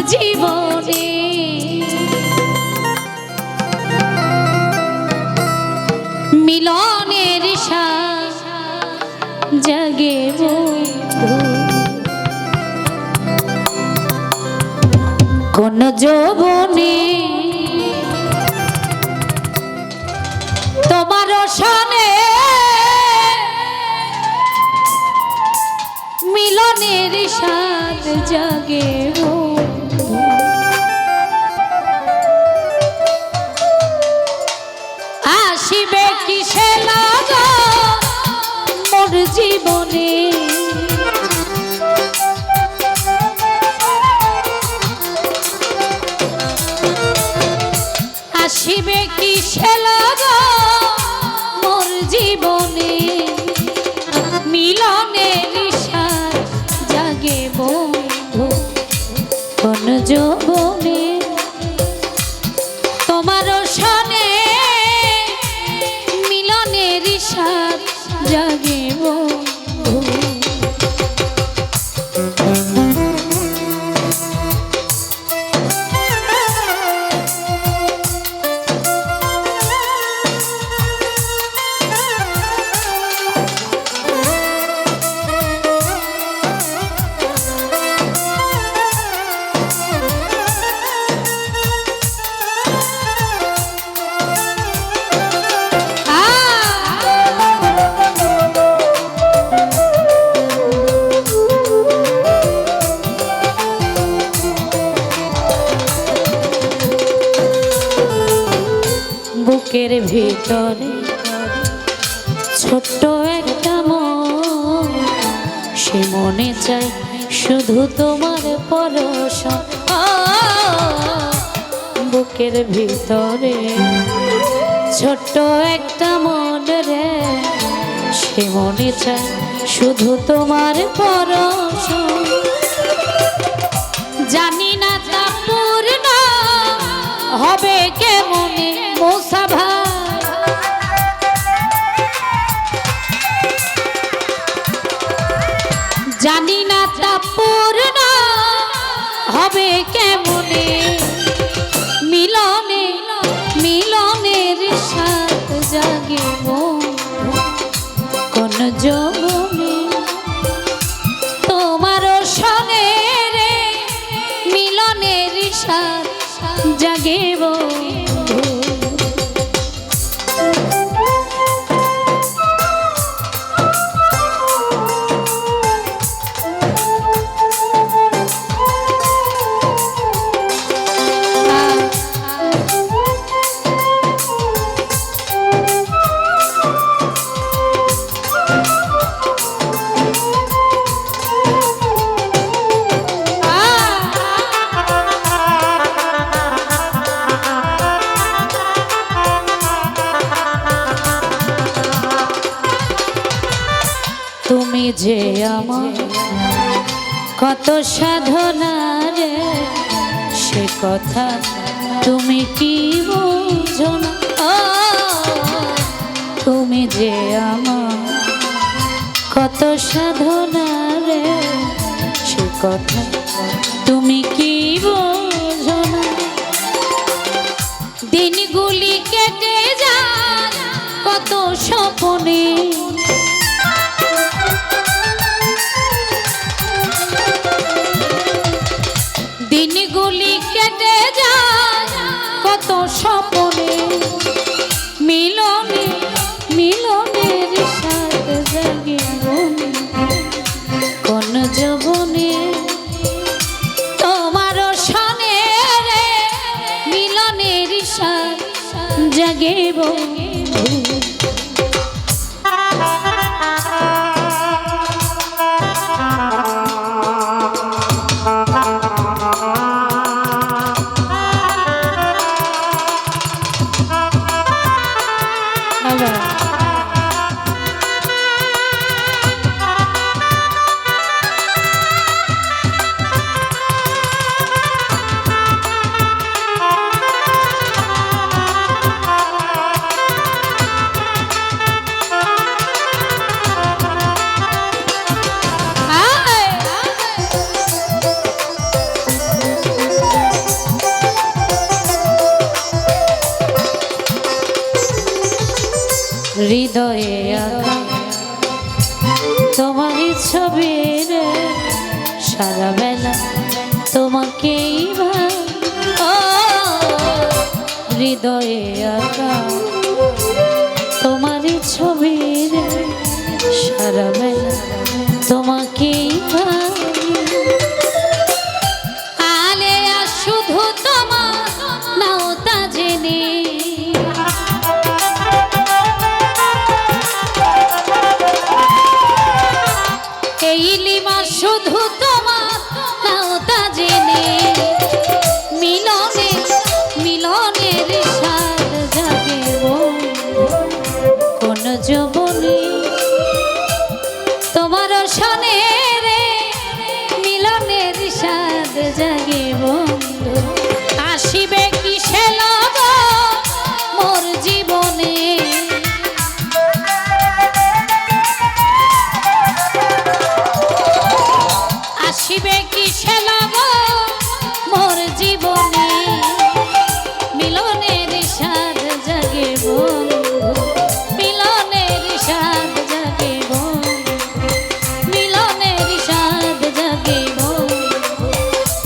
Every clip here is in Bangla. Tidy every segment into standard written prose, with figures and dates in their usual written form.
জীবনে মিলনের স্বাদ জাগে বন্ধু কোন যৌবনে তোমার সনে মিলনের স্বাদ জাগে বন্ধু আসিবে কিসে লাগা মোর জীবনে আসিবে কিসে লাগা মোর জীবনে মিলনের স্বাদ জাগে বন্ধু কোন যৌবনে তোমার সনে মিলনের স্বাদ জাগে বন্ধু বুকের ভিতরে ছোট্ট একটা মন সে মনে চাই শুধু তোমার পরশ বুকের ভিতরে ছোট্ট একটা মন রে সে মনে চাই শুধু তোমার পরশ জানি না তা পূর্ণ হবে কেমনে মোসাভা জানি না তা পূর্ণ হবে কেমনে মিলনে মিলনের স্বাদ জাগে কোন যৌবনে তোমার সনে রে মিলনের স্বাদ জাগে তুমি যে আমার কত সাধনা রে সে কথা তুমি কি বুঝো না তুমি যে আমার কত সাধনা রে সে কথা তুমি কি বুঝো না দিনগুলি কেটে যায় কত স্বপ্নে দিনগুলি কেটে যায় কত স্বপ্নে মিলনে মিলনের স্বাদ জাগে কোন যৌবনে তোমার সনে রে মিলনের স্বাদ জাগে হৃদয়ে আঁকা তোমারই ছবি রে, সারা বেলা তোমাকেই হৃদয়ে আঁকা তোমারই ছবি রে, সারা বেলা তোমাকেই আলেয়া শুধু তোমার নাও তা জেনে এই লিমা শুধু তোমার নাও তা জেনে মিলনে মিলনের স্বাদ জাগে কোন যৌবনে তোমার সনে রে, মিলনের স্বাদ জাগে বন্ধু আসিবে কিসে লগ মোর জীবনে আসিবে কিসে লগ মোর জীবনে মিলনের স্বাদ জাগে বন্ধু মিলনের স্বাদ জাগে বন্ধু মিলনের স্বাদ জাগে বন্ধু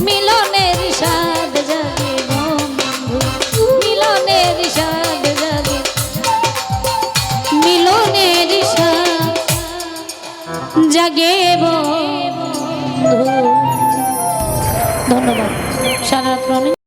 মিলনের স্বাদ জাগে বন্ধু মিলনের স্বাদ জাগে মিলনের স্বাদ জাগে বন্ধু। ধন্যবাদ। সারা রাত